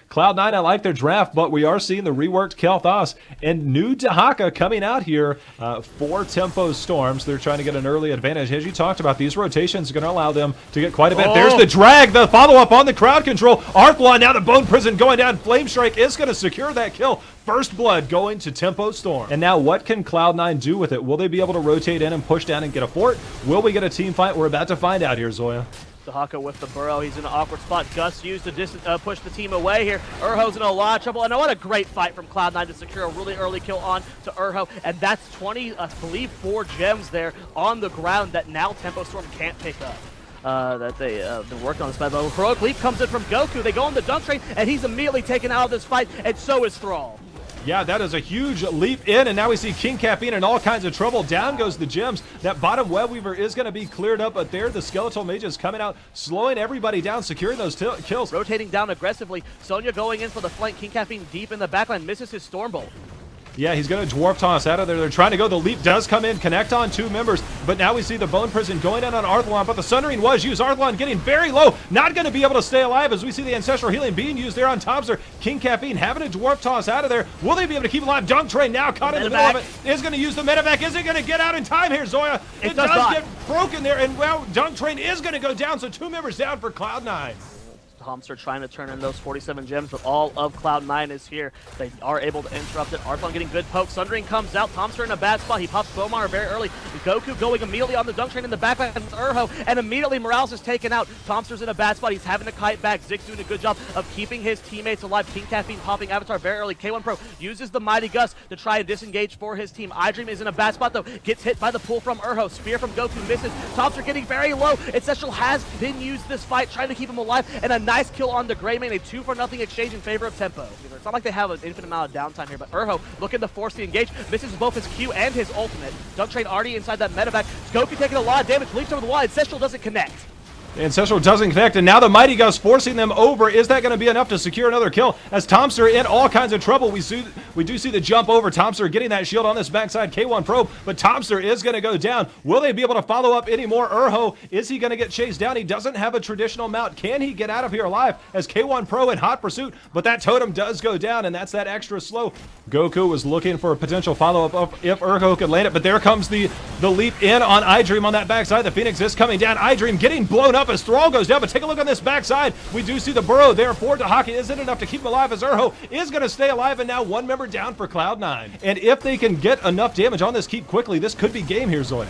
Cloud9, I like their draft, but we are seeing the reworked HotS and new Dahaka coming out here for Tempo Storms. They're trying to get an early advantage. As you talked about, these rotations are going to allow them to get quite a bit. There's the drag, the follow-up on the crowd control. Arthlon, now the Bone Prison going down. Flame Strike is going to secure that kill. First blood going to Tempo Storm. And now what can Cloud9 do with it? Will they be able to rotate in and push down and get a fort? Will we get a team fight? We're about to find out here, Zoya. Dahaka with the burrow. He's in an awkward spot. Gus used to push the team away here. Urho's in a lot of trouble. And what a great fight from Cloud9 to secure a really early kill on to Urho. And that's 20, I believe, 4 gems there on the ground that now Tempo Storm can't pick up. That they've been working on this fight. But Heroic Leap comes in from Goku. They go on the dunk train, and he's immediately taken out of this fight, and so is Thrall. Yeah, that is a huge leap in, and now we see King Caffeine in all kinds of trouble. Down goes the gems. That bottom web weaver is going to be cleared up, but there the skeletal mages coming out, slowing everybody down, securing those kills. Rotating down aggressively. Sonya going in for the flank. King Caffeine deep in the backline, misses his Stormbolt. Yeah, he's going to Dwarf Toss out of there. They're trying to go. The leap does come in, connect on 2 members, but now we see the Bone Prison going in on Arthlon, but the Sundering was used. Arthlon getting very low, not going to be able to stay alive as we see the Ancestral Healing being used there on Topster. King Caffeine having a Dwarf Toss out of there. Will they be able to keep alive? Dunk Train now caught in the middle of it. Is going to use the Medevac. Is it going to get out in time here, Zoya? It does get broken there, and well, Dunk Train is going to go down, so 2 members down for Cloud9. Tomster trying to turn in those 47 gems, but all of Cloud9 is here. They are able to interrupt it. Arthlon getting good poke. Sundering comes out. Tomster in a bad spot. He pops Bomar very early. Goku going immediately on the dunk train in the backline with Urho, and immediately Morales is taken out. Tomster's in a bad spot. He's having to kite back. Zig's doing a good job of keeping his teammates alive. King Caffeine popping Avatar very early. K1 Pro uses the Mighty Gust to try and disengage for his team. iDream is in a bad spot though. Gets hit by the pull from Urho. Spear from Goku misses. Tomster getting very low. Ancestral has been used this fight, trying to keep him alive, and a nice kill on the Gray Main, a 2-for-0 exchange in favor of Tempo. It's not like they have an infinite amount of downtime here, but Urho looking to force the engage, misses both his Q and his ultimate. Dunk Train already inside that medevac. Goku taking a lot of damage, leaps over the wall. Ancestral doesn't connect. Ancestral doesn't connect, and now the Mighty Gust forcing them over. Is that going to be enough to secure another kill? As Tomster in all kinds of trouble, we do see the jump over. Tomster getting that shield on this backside K1 Probe, but Tomster is going to go down. Will they be able to follow up anymore? Urho, is he going to get chased down? He doesn't have a traditional mount. Can he get out of here alive as K1 Pro in hot pursuit? But that totem does go down, and that's that extra slow. Goku was looking for a potential follow-up if Urho could land it, but there comes the leap in on iDream on that backside. The Phoenix is coming down. iDream getting blown up as Thrall goes down, but take a look on this backside. We do see the burrow there for Dahaka. Isn't enough to keep him alive as Urho is going to stay alive, and now 1 member down for Cloud9. And if they can get enough damage on this keep quickly, this could be game here, Zoya.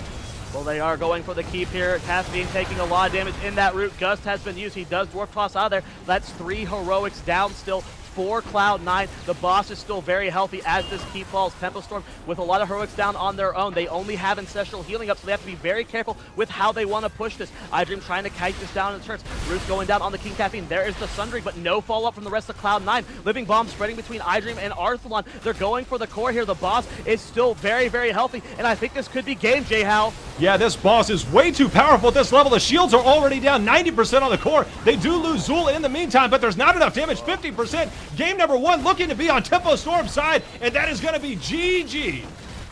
Well, they are going for the keep here. Caffeine taking a lot of damage in that route. Gust has been used. He does Dwarf Toss out of there. That's 3 heroics down still for Cloud9. The boss is still very healthy as this keep falls. Tempo Storm with a lot of heroics down on their own. They only have Ancestral healing up, so they have to be very careful with how they want to push this. iDream trying to kite this down in turns. Roots going down on the King Caffeine. There is the Sundering, but no follow-up from the rest of Cloud9. Living Bomb spreading between iDream and Arthlon. They're going for the core here. The boss is still very, very healthy, and I think this could be game, J-How. Yeah, this boss is way too powerful at this level. The shields are already down 90% on the core. They do lose Zul in the meantime, but there's not enough damage. 50%. Game number 1 looking to be on Tempo Storm's side, and that is going to be GG.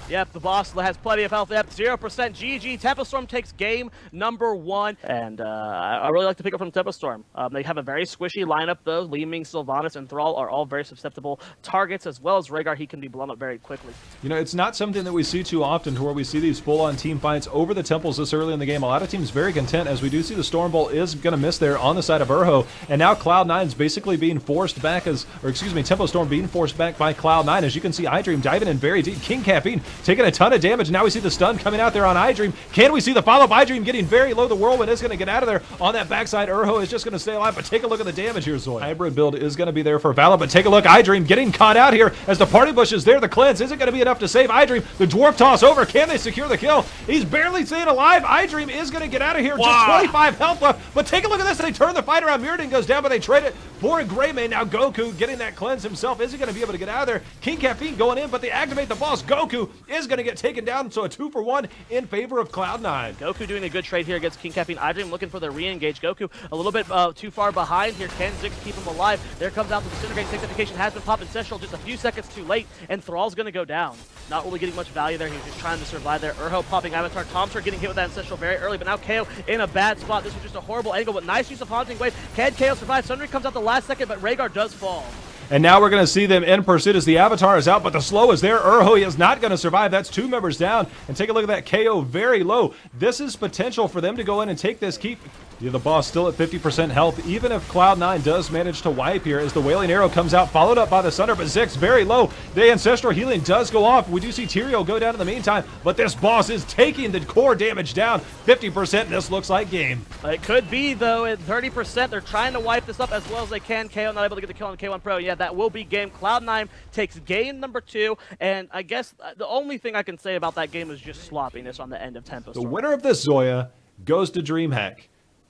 Yep, the boss has plenty of health. Yep, 0% GG. Tempo Storm takes game number 1. And I really like to pick up from Tempo Storm. They have a very squishy lineup, though. Li Ming, Sylvanas, and Thrall are all very susceptible targets, as well as Rhaegar. He can be blown up very quickly. You know, it's not something that we see too often to where we see these full-on team fights over the temples this early in the game. A lot of teams very content, as we do see the Stormbolt is going to miss there on the side of Urho. And now Cloud9 is basically being forced back Tempo Storm being forced back by Cloud9. As you can see, iDream diving in very deep. King Caffeine taking a ton of damage. Now we see the stun coming out there on iDream. Can we see the follow-up? iDream getting very low. The Whirlwind is going to get out of there on that backside. Urho is just going to stay alive, but take a look at the damage here, Zoya. Hybrid build is going to be there for Vala, but take a look. iDream getting caught out here as the party bush is there. The cleanse isn't going to be enough to save iDream. The Dwarf Toss over. Can they secure the kill? He's barely staying alive. iDream is going to get out of here. Just 25 health left, but take a look at this. They turn the fight around. Myriad goes down, but they trade it for Greymane. Now Goku getting that cleanse himself. Is he going to be able to get out of there? King Caffeine going in, but they activate the boss. Goku is going to get taken down, so a 2-for-1 in favor of Cloud9. Goku doing a good trade here against King Caffeine. iDream looking for the re-engage. Goku a little bit too far behind here. Can Ziggs keep him alive? There comes out the Disintegrate. Signification has been popped. Ancestral just a few seconds too late, and Thrall's going to go down. Not really getting much value there. He's just trying to survive there. Urho popping Avatar. Tomster getting hit with that Ancestral very early, but now KO in a bad spot. This was just a horrible angle, but nice use of Haunting Wave. Can KO survive? Sundering comes out the last second, but Rhaegar does fall. And now we're going to see them in pursuit as the Avatar is out, but the slow is there. Urho is not going to survive. That's 2 members down. And take a look at that KO very low. This is potential for them to go in and take this keep. Yeah, the boss still at 50% health, even if Cloud9 does manage to wipe here as the Wailing Arrow comes out, followed up by the Sunder, but Ziggs very low. The Ancestral Healing does go off. We do see Tyrael go down in the meantime, but this boss is taking the core damage down 50%. This looks like game. It could be, though, at 30%. They're trying to wipe this up as well as they can. KO not able to get the kill on K1 Pro. Yeah, that will be game. Cloud9 takes game number 2, and I guess the only thing I can say about that game is just sloppiness on the end of Tempo Storm. The winner of this, Zoya, goes to DreamHack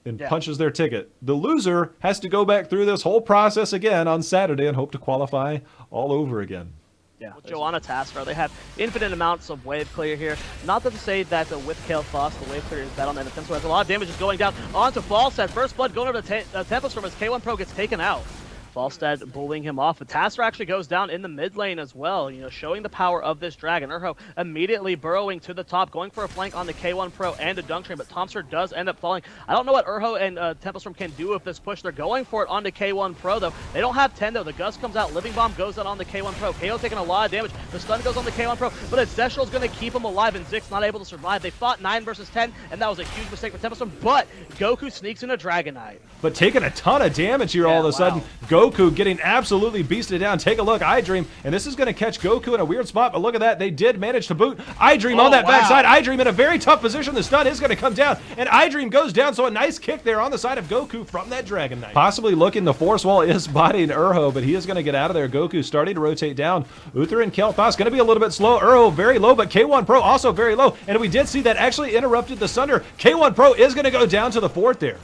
and punches their ticket. The loser has to go back through this whole process again on Saturday and hope to qualify all over again. Yeah, with Joanna Taskar, they have infinite amounts of wave clear here. Not to say that with Kale Foss, the wave clear is bad on that attempt, so a lot of damage is going down onto Falstad. First blood going over to Tempo Storm as K1 Pro gets taken out. Falstad bullying him off, but Tasker actually goes down in the mid lane as well, you know, showing the power of this dragon. Urho immediately burrowing to the top, going for a flank on the K1 Pro and a dunk train, but Tomster does end up falling. I don't know what Urho and Tempo Storm can do with this push. They're going for it onto K1 Pro, though. They don't have 10, though. The Gust comes out, Living Bomb goes out on the K1 Pro. KO taking a lot of damage. The stun goes on the K1 Pro, but Ancestral's going to keep him alive, and Ziggs not able to survive. They fought 9 versus 10, and that was a huge mistake for Tempo Storm, but Goku sneaks in a Dragonite. But taking a ton of damage here all of a sudden. Goku getting absolutely beasted down. Take a look, iDream, and this is going to catch Goku in a weird spot, but look at that. They did manage to boot iDream on that backside. iDream in a very tough position. The stun is going to come down, and iDream goes down, so a nice kick there on the side of Goku from that Dragon Knight. Possibly looking, the Force Wall is bodying Urho, but he is going to get out of there. Goku starting to rotate down. Uther and Kel'Thas going to be a little bit slow. Urho very low, but K1 Pro also very low, and we did see that actually interrupted the Sunder. K1 Pro is going to go down to the 4th there.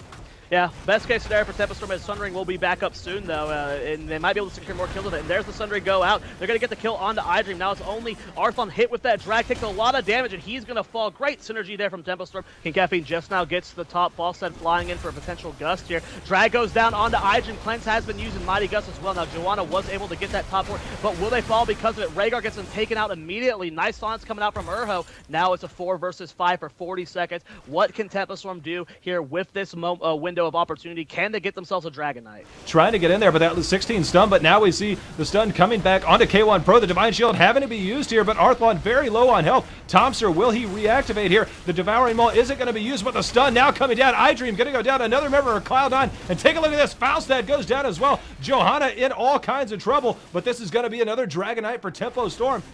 Yeah, best case scenario for Tempo Storm is Sundering will be back up soon, though, and they might be able to secure more kills with it. And there's the Sundering go out. They're going to get the kill onto iDream. Now it's only Arthon hit with that drag, takes a lot of damage, and he's going to fall. Great synergy there from Tempo Storm. King Caffeine just now gets to the top. Falstad flying in for a potential gust here. Drag goes down onto iDream. Cleanse has been using Mighty Gust as well. Now Joanna was able to get that top 4, but will they fall because of it? Rhaegar gets them taken out immediately. Nice taunts coming out from Urho. Now it's a 4 versus 5 for 40 seconds. What can Tempo Storm do here with this window of opportunity? Can they get themselves a Dragon Knight? Trying to get in there, but that was 16 stun, but now we see the stun coming back onto K1 Pro. The Divine Shield having to be used here, but Arthon very low on health. Tomster, will he reactivate here? The Devouring Maul isn't going to be used, but the stun now coming down. iDream going to go down. Another member of Cloud9, and take a look at this. Falstad goes down as well. Johanna in all kinds of trouble, but this is going to be another Dragon Knight for Tempo Storm.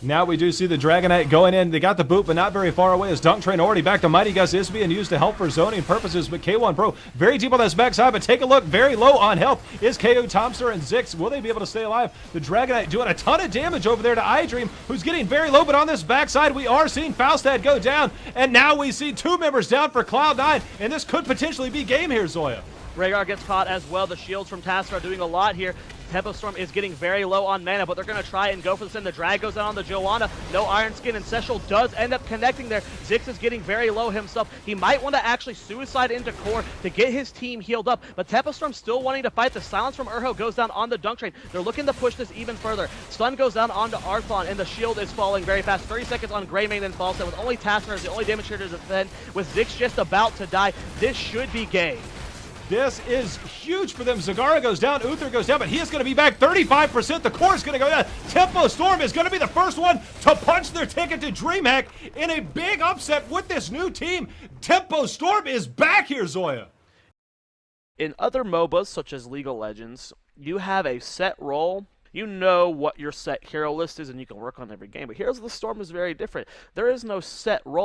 Now we do see the Dragon Knight going in. They got the boot, but not very far away as Dunk Train already back to Mighty Gust is being used to help for zoning purposes, but K1 Pro very deep on this backside, but take a look, very low on health is KO, Tomster, and Ziggs. Will they be able to stay alive? The Dragon Knight doing a ton of damage over there to iDream, who's getting very low, but on this backside, we are seeing Falstad go down, and now we see 2 members down for Cloud9, and this could potentially be game here, Zoya. Rhaegar gets caught as well. The shields from Tasker are doing a lot here. Tempo Storm is getting very low on mana, but they're going to try and go for this, and the drag goes down on the Joanna. No Iron Skin, and Ancestral does end up connecting there. Ziggs is getting very low himself. He might want to actually suicide into core to get his team healed up, but Tempo Storm still wanting to fight. The silence from Urho goes down on the Dunk Train. They're looking to push this even further. Stun goes down onto Arthon, and the shield is falling very fast. 30 seconds on Greymane and Falstad, with only Tasker as the only damage hitter to defend, with Ziggs just about to die. This should be game. This is huge for them. Zagara goes down, Uther goes down, but he is going to be back 35%. The core is going to go down. Tempo Storm is going to be the first one to punch their ticket to DreamHack in a big upset with this new team. Tempo Storm is back here, Zoya. In other MOBAs, such as League of Legends, you have a set role. You know what your set hero list is, and you can work on every game. But Heroes of the Storm is very different. There is no set role.